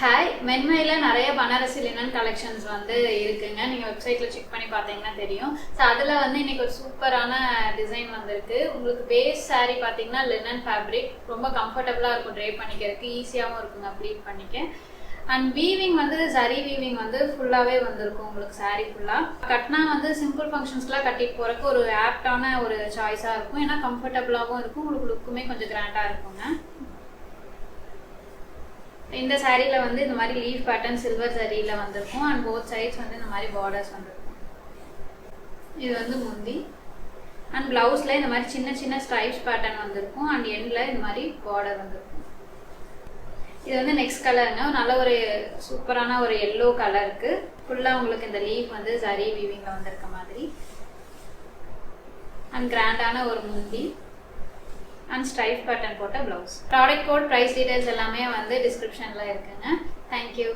Hi, மென்மையில் நிறைய Banarasi linen collections வந்து இருக்குங்க. நீங்கள் வெப்சைட்டில் செக் பண்ணி பார்த்தீங்கன்னா தெரியும். ஸோ அதில் வந்து இன்றைக்கி ஒரு சூப்பரான டிசைன் வந்திருக்கு. உங்களுக்கு பேஸ் சாரீ பார்த்தீங்கன்னா லினன் ஃபேப்ரிக், ரொம்ப கம்ஃபர்டபுளாக இருக்கும், ட்ரை பண்ணிக்கிறதுக்கு ஈஸியாகவும் இருக்குங்க ப்ளீட் பண்ணிக்க. அண்ட் வீவிங் வந்து சரி வீவிங் வந்து ஃபுல்லாகவே வந்திருக்கும் உங்களுக்கு சாரீ ஃபுல்லாக. கட்டினா வந்து சிம்பிள் ஃபங்க்ஷன்ஸ்லாம் கட்டிட்டு போகிறக்கு ஒரு ஆப்டான ஒரு சாய்ஸாக இருக்கும். ஏன்னா கம்ஃபர்டபுளாகவும் இருக்கும், உங்களுக்கு லுக்குமே கொஞ்சம் கிராண்டாக இருக்குங்க. இந்த சாரியில் வந்து இந்த மாதிரி லீஃப் பேட்டர்ன் சில்வர் சரியில் வந்திருக்கும். அண்ட் போத் சைட்ஸ் வந்து இந்த மாதிரி பார்டர்ஸ் வந்திருக்கும். இது வந்து முந்தி. அண்ட் ப்ளவுஸில் இந்த மாதிரி சின்ன சின்ன ஸ்ட்ரைப்ஸ் பேட்டர்ன் வந்திருக்கும். அண்ட் எண்டில் இந்த மாதிரி பார்டர் வந்திருக்கும். இது வந்து நெக்ஸ்ட் கலருங்க, நல்ல ஒரு சூப்பரான ஒரு எல்லோ கலருக்கு ஃபுல்லாக உங்களுக்கு இந்த லீஃப் வந்து சரி வீவிங்கில் வந்திருக்க மாதிரி. அண்ட் கிராண்டான ஒரு முந்தி அண்ட் ஸ்ட்ரைப் பேட்டர்ன் போட்ட blouse. Product code, price details எல்லாமே வந்து டிஸ்கிரிப்ஷனில் இருக்குங்க. தேங்க்யூ.